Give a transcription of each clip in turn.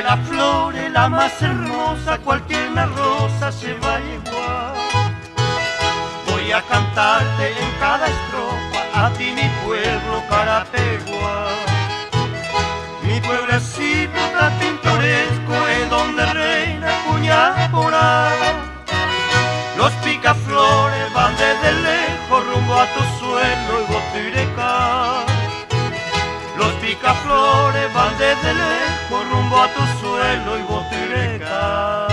las flores, la más hermosa, cualquier rosa se va igual. Voy a cantarte en cada estrofa, a ti mi pueblo Carategua. Mi pueblecito tan pintoresco es donde reina Cuñapora. Los picaflores van desde lejos rumbo a tu suelo y Botirecá. Los picaflores van desde lejos rumbo a tu suelo y Botirecá.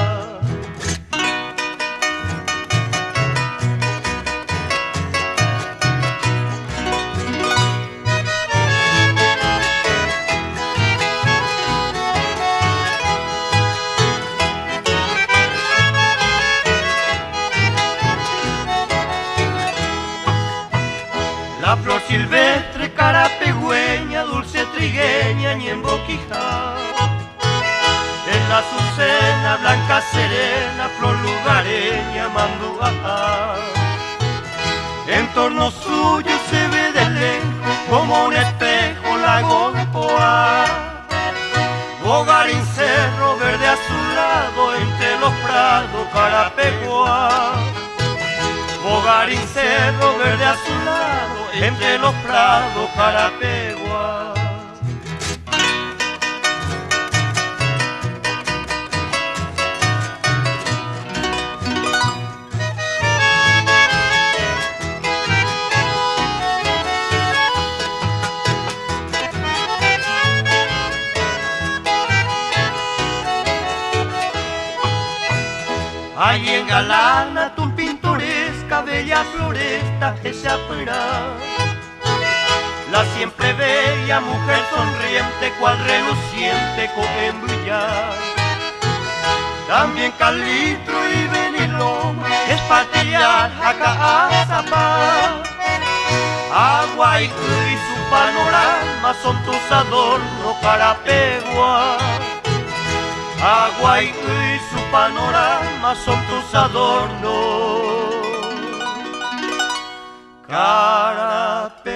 en Boquijá. En la azucena, blanca serena, flor lugareña, Manduá. En torno suyo se ve de lejos como un espejo la Golpoa. Bogarín cerro verde a su lado, entre los prados Carapeguá. Bogarín cerro verde a su lado, entre los prados Carapeguá. Ahí engalana tu pintoresca bella floresta esa pura. La siempre bella mujer sonriente cual reluciente coembrillar. También Calitro y Beniloma es patriar acá a Zapá. Agua y su panorama son tus adornos Carapeguá. Agua y su panorama son tus adornos Carapeguá.